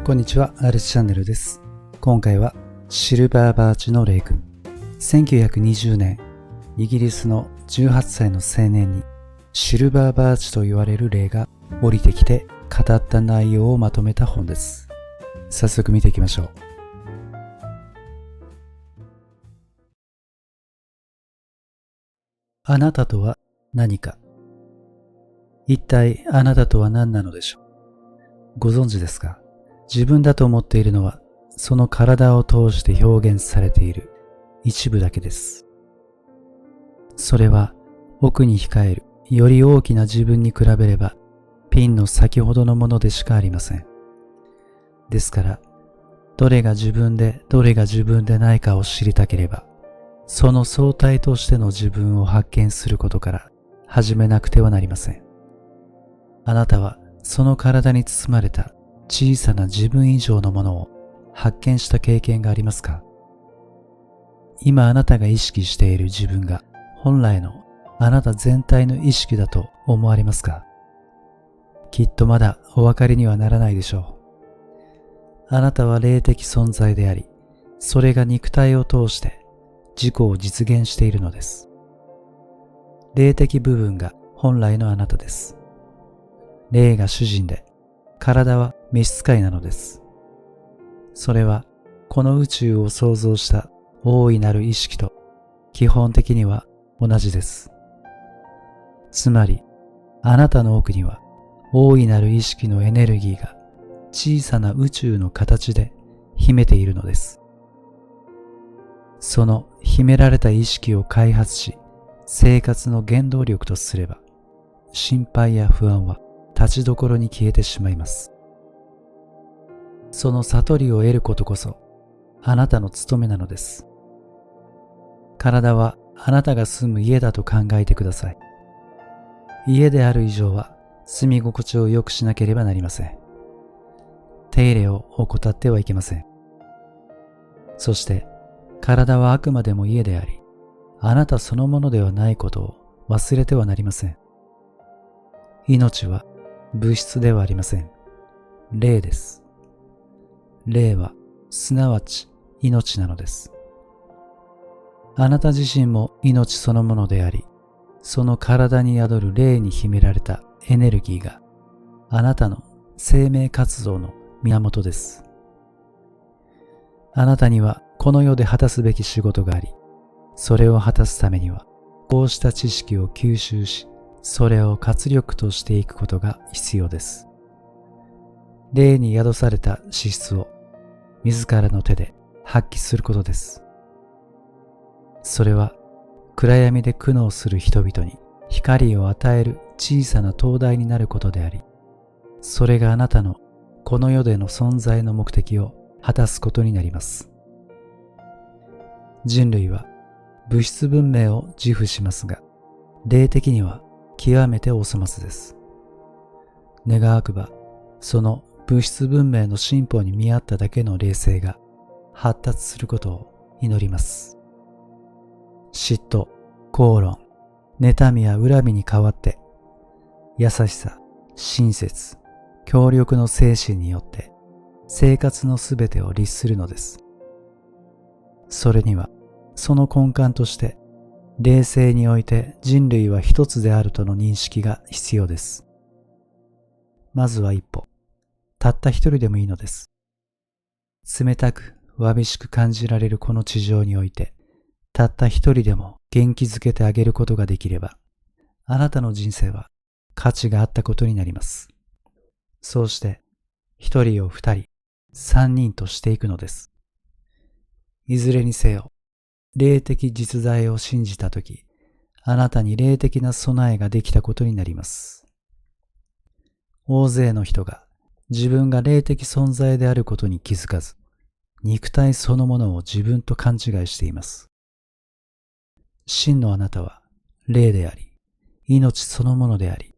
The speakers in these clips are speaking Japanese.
こんにちは、アルチチャンネルです。今回はシルバーバーチの霊君。1920年、イギリスの18歳の青年にシルバーバーチと言われる霊が降りてきて語った内容をまとめた本です。早速見ていきましょう。あなたとは何か。一体あなたとは何なのでしょう。ご存知ですか？自分だと思っているのはその体を通して表現されている一部だけです。それは奥に控えるより大きな自分に比べればピンの先ほどのものでしかありません。ですからどれが自分でどれが自分でないかを知りたければその相対としての自分を発見することから始めなくてはなりません。あなたはその体に包まれた小さな自分以上のものを発見した経験がありますか？今あなたが意識している自分が本来のあなた全体の意識だと思われますか？きっとまだお分かりにはならないでしょう。あなたは霊的存在であり、それが肉体を通して自己を実現しているのです。霊的部分が本来のあなたです。霊が主人で、体は召使いなのです。それはこの宇宙を創造した大いなる意識と基本的には同じです。つまりあなたの奥には大いなる意識のエネルギーが小さな宇宙の形で秘めているのです。その秘められた意識を開発し生活の原動力とすれば心配や不安は立ちどころに消えてしまいます。その悟りを得ることこそあなたの務めなのです。体はあなたが住む家だと考えてください。家である以上は住み心地を良くしなければなりません。手入れを怠ってはいけません。そして体はあくまでも家であり、あなたそのものではないことを忘れてはなりません。命は物質ではありません。霊です。霊はすなわち命なのです。あなた自身も命そのものであり、その体に宿る霊に秘められたエネルギーがあなたの生命活動の源です。あなたにはこの世で果たすべき仕事があり、それを果たすためにはこうした知識を吸収し、それを活力としていくことが必要です。霊に宿された資質を自らの手で発揮することです。それは暗闇で苦悩する人々に光を与える小さな灯台になることであり、それがあなたのこの世での存在の目的を果たすことになります。人類は物質文明を自負しますが、霊的には極めてお粗末です。願わくば、その物質文明の進歩に見合っただけの霊性が発達することを祈ります。嫉妬、口論、妬みや恨みに代わって、優しさ、親切、協力の精神によって生活のすべてを律するのです。それには、その根幹として、霊性において人類は一つであるとの認識が必要です。まずは一歩、たった一人でもいいのです。冷たくわびしく感じられるこの地上において、たった一人でも元気づけてあげることができれば、あなたの人生は価値があったことになります。そうして、一人を二人、三人としていくのです。いずれにせよ、霊的実在を信じたとき、あなたに霊的な備えができたことになります。大勢の人が自分が霊的存在であることに気づかず、肉体そのものを自分と勘違いしています。真のあなたは霊であり、命そのものであり、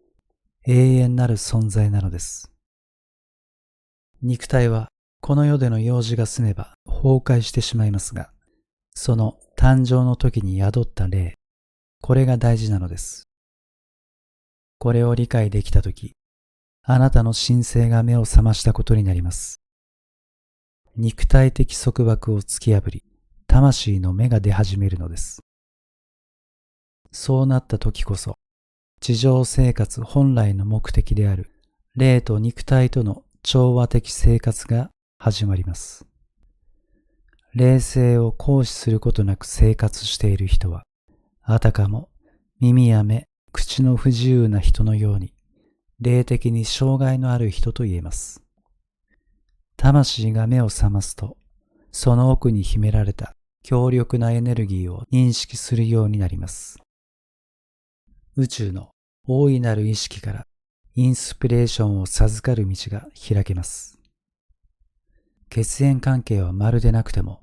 永遠なる存在なのです。肉体はこの世での用事が済めば崩壊してしまいますが、その誕生の時に宿った霊、これが大事なのです。これを理解できたとき、あなたの神性が目を覚ましたことになります。肉体的束縛を突き破り、魂の芽が出始めるのです。そうなった時こそ、地上生活本来の目的である霊と肉体との調和的生活が始まります。霊性を行使することなく生活している人は、あたかも耳や目、口の不自由な人のように、霊的に障害のある人と言えます。魂が目を覚ますと、その奥に秘められた強力なエネルギーを認識するようになります。宇宙の大いなる意識からインスピレーションを授かる道が開けます。血縁関係はまるでなくても、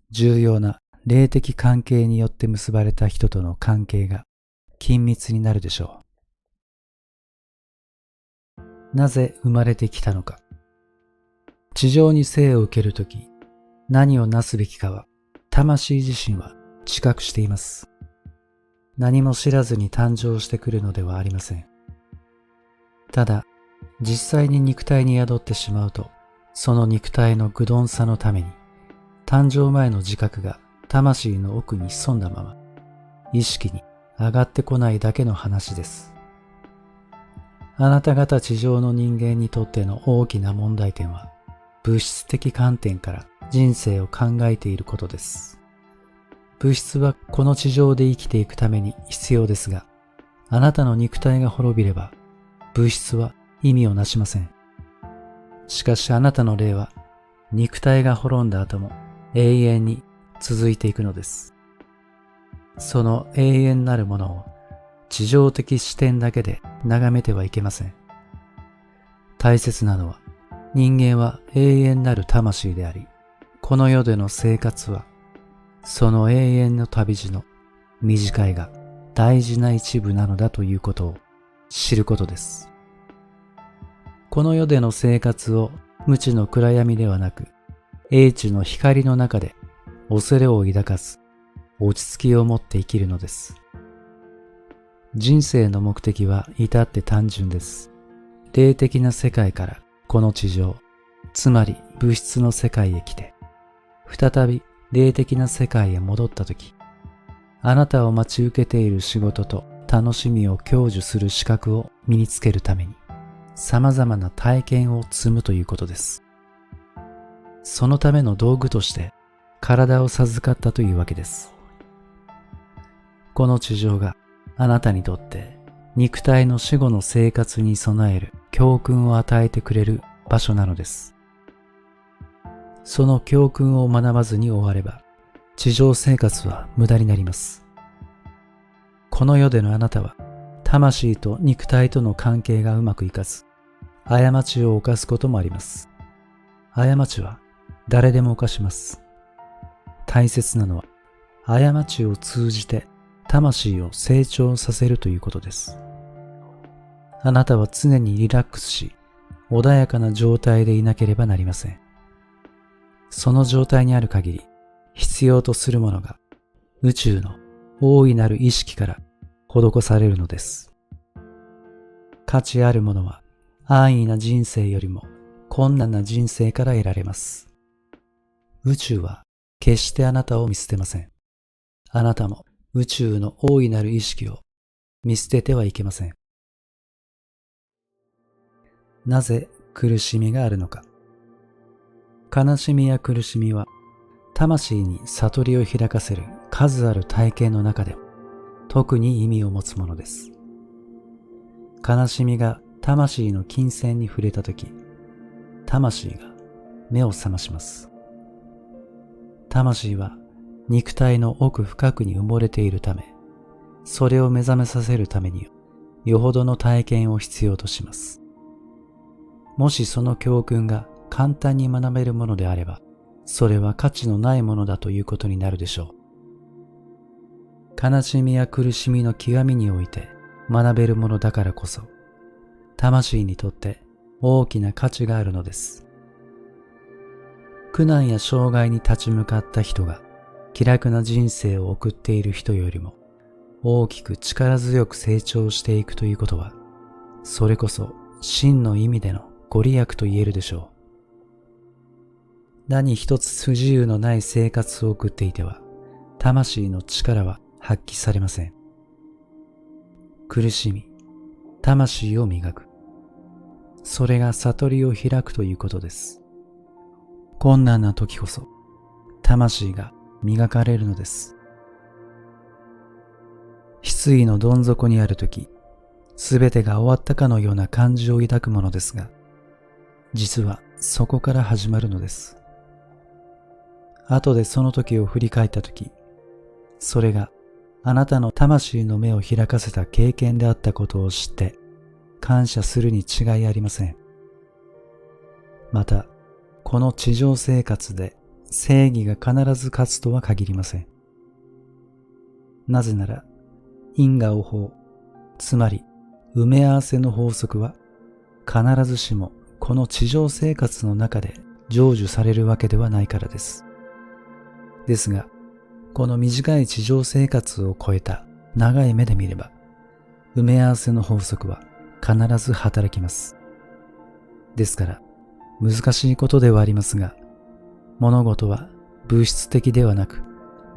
重要な霊的関係によって結ばれた人との関係が緊密になるでしょう。なぜ生まれてきたのか。地上に生を受けるとき、何をなすべきかは、魂自身は知覚しています。何も知らずに誕生してくるのではありません。ただ、実際に肉体に宿ってしまうと、その肉体の愚鈍さのために、誕生前の自覚が魂の奥に潜んだまま、意識に上がってこないだけの話です。あなた方地上の人間にとっての大きな問題点は、物質的観点から人生を考えていることです。物質はこの地上で生きていくために必要ですが、あなたの肉体が滅びれば、物質は意味をなしません。しかしあなたの霊は、肉体が滅んだ後も永遠に続いていくのです。その永遠なるものを地上的視点だけで眺めてはいけません。大切なのは、人間は永遠なる魂であり、この世での生活は、その永遠の旅路の短いが大事な一部なのだということを知ることです。この世での生活を無知の暗闇ではなく、英知の光の中で恐れを抱かず、落ち着きを持って生きるのです。人生の目的は至って単純です。霊的な世界からこの地上、つまり物質の世界へ来て、再び霊的な世界へ戻ったとき、あなたを待ち受けている仕事と楽しみを享受する資格を身につけるために、様々な体験を積むということです。そのための道具として体を授かったというわけです。この地上があなたにとって肉体の死後の生活に備える教訓を与えてくれる場所なのです。その教訓を学ばずに終われば、地上生活は無駄になります。この世でのあなたは、魂と肉体との関係がうまくいかず、過ちを犯すこともあります。過ちは誰でも犯します。大切なのは、過ちを通じて魂を成長させるということです。あなたは常にリラックスし、穏やかな状態でいなければなりません。その状態にある限り、必要とするものが宇宙の大いなる意識から施されるのです。価値あるものは安易な人生よりも困難な人生から得られます。宇宙は決してあなたを見捨てません。あなたも宇宙の大いなる意識を見捨ててはいけません。なぜ苦しみがあるのか。悲しみや苦しみは魂に悟りを開かせる数ある体験の中でも特に意味を持つものです。悲しみが魂の金線に触れたとき、魂が目を覚まします。魂は肉体の奥深くに埋もれているため、それを目覚めさせるためによほどの体験を必要とします。もしその教訓が簡単に学べるものであれば、それは価値のないものだということになるでしょう。悲しみや苦しみの極みにおいて学べるものだからこそ、魂にとって大きな価値があるのです。苦難や障害に立ち向かった人が気楽な人生を送っている人よりも大きく力強く成長していくということは、それこそ真の意味でのご利益と言えるでしょう。何一つ不自由のない生活を送っていては、魂の力は発揮されません。苦しみ、魂を磨く。それが悟りを開くということです。困難な時こそ、魂が磨かれるのです。失意のどん底にある時、すべてが終わったかのような感じを抱くものですが、実はそこから始まるのです。後でその時を振り返った時、それがあなたの魂の目を開かせた経験であったことを知って感謝するに違いありません。また、この地上生活で正義が必ず勝つとは限りません。なぜなら、因果応報、つまり埋め合わせの法則は必ずしもこの地上生活の中で成就されるわけではないからです。ですが、この短い地上生活を超えた長い目で見れば、埋め合わせの法則は必ず働きます。ですから、難しいことではありますが、物事は物質的ではなく、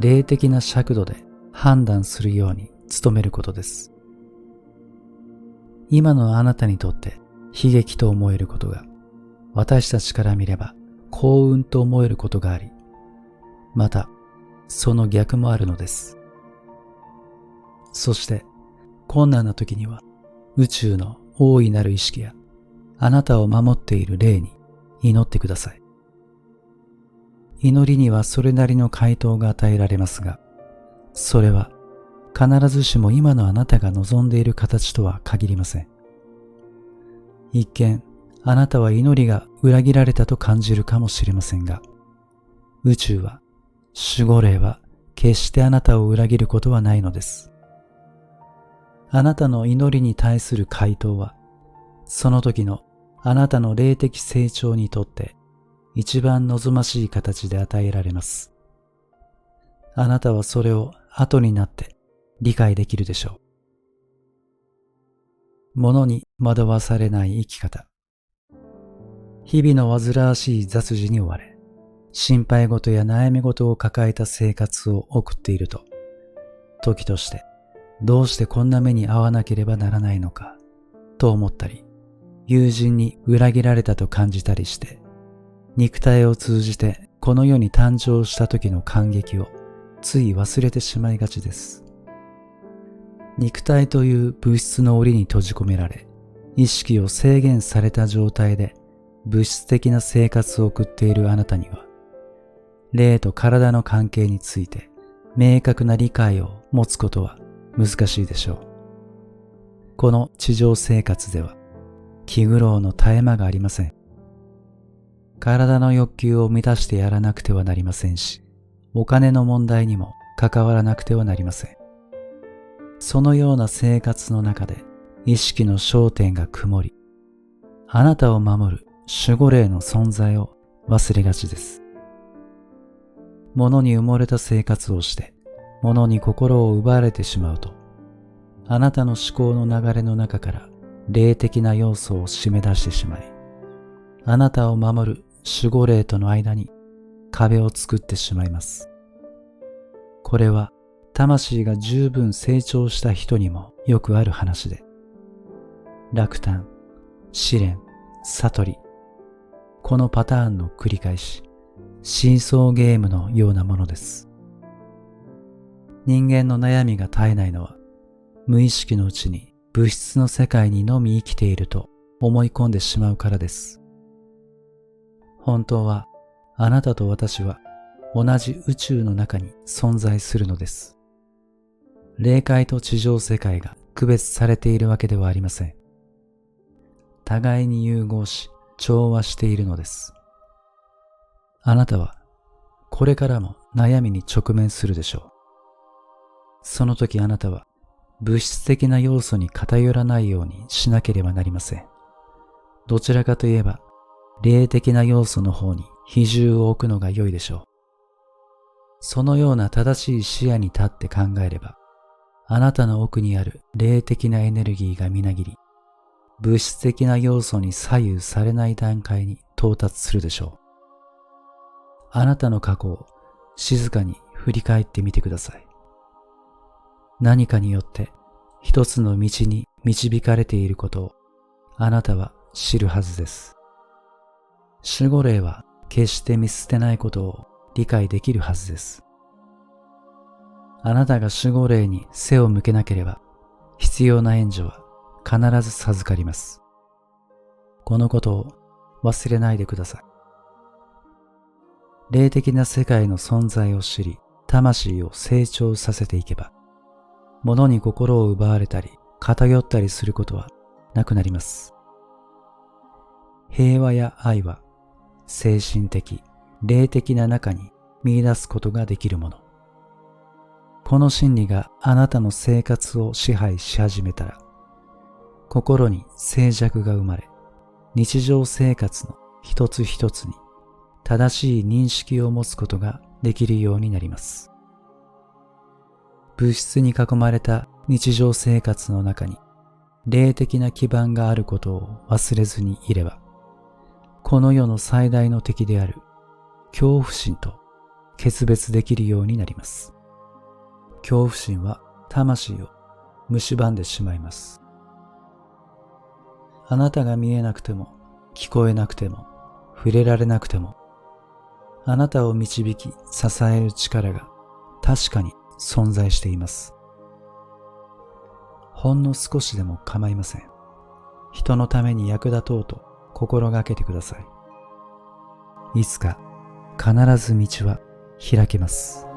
霊的な尺度で判断するように努めることです。今のあなたにとって悲劇と思えることが、私たちから見れば幸運と思えることがあり、またその逆もあるのです。そして困難な時には宇宙の大いなる意識やあなたを守っている霊に祈ってください。祈りにはそれなりの回答が与えられますが、それは必ずしも今のあなたが望んでいる形とは限りません。一見、あなたは祈りが裏切られたと感じるかもしれませんが、宇宙は、守護霊は決してあなたを裏切ることはないのです。あなたの祈りに対する回答は、その時のあなたの霊的成長にとって一番望ましい形で与えられます。あなたはそれを後になって理解できるでしょう。物に惑わされない生き方。日々の煩わしい雑事に追われ、心配事や悩み事を抱えた生活を送っていると、時としてどうしてこんな目に遭わなければならないのかと思ったり、友人に裏切られたと感じたりして、肉体を通じてこの世に誕生した時の感激をつい忘れてしまいがちです。肉体という物質の檻に閉じ込められ、意識を制限された状態で物質的な生活を送っているあなたには、霊と体の関係について明確な理解を持つことは難しいでしょう。この地上生活では気苦労の絶え間がありません。体の欲求を満たしてやらなくてはなりませんし、お金の問題にも関わらなくてはなりません。そのような生活の中で意識の焦点が曇り、あなたを守る守護霊の存在を忘れがちです。物に埋もれた生活をして、物に心を奪われてしまうと、あなたの思考の流れの中から霊的な要素を締め出してしまい、あなたを守る守護霊との間に壁を作ってしまいます。これは魂が十分成長した人にもよくある話で、落胆、試練、悟り、このパターンの繰り返し、シーソーゲームのようなものです。人間の悩みが絶えないのは、無意識のうちに物質の世界にのみ生きていると思い込んでしまうからです。本当は、あなたと私は同じ宇宙の中に存在するのです。霊界と地上世界が区別されているわけではありません。互いに融合し、調和しているのです。あなたはこれからも悩みに直面するでしょう。その時あなたは物質的な要素に偏らないようにしなければなりません。どちらかといえば霊的な要素の方に比重を置くのが良いでしょう。そのような正しい視野に立って考えれば、あなたの奥にある霊的なエネルギーがみなぎり、物質的な要素に左右されない段階に到達するでしょあなたの過去を静かに振り返ってみてください。何かによって一つの道に導かれていることをあなたは知るはずです。守護霊は決して見捨てないことを理解できるはずです。あなたが守護霊に背を向けなければ必要な援助は必ず授かります。このことを忘れないでください。霊的な世界の存在を知り、魂を成長させていけば、物に心を奪われたり偏ったりすることはなくなります。平和や愛は精神的、霊的な中に見出すことができるもの。この真理があなたの生活を支配し始めたら、心に静寂が生まれ、日常生活の一つ一つに正しい認識を持つことができるようになります。物質に囲まれた日常生活の中に霊的な基盤があることを忘れずにいれば、この世の最大の敵である恐怖心と決別できるようになります。恐怖心は魂を蝕んでしまいます。あなたが見えなくても、聞こえなくても、触れられなくても、あなたを導き支える力が確かに存在しています。ほんの少しでも構いません。人のために役立とうと心がけてください。いつか必ず道は開けます。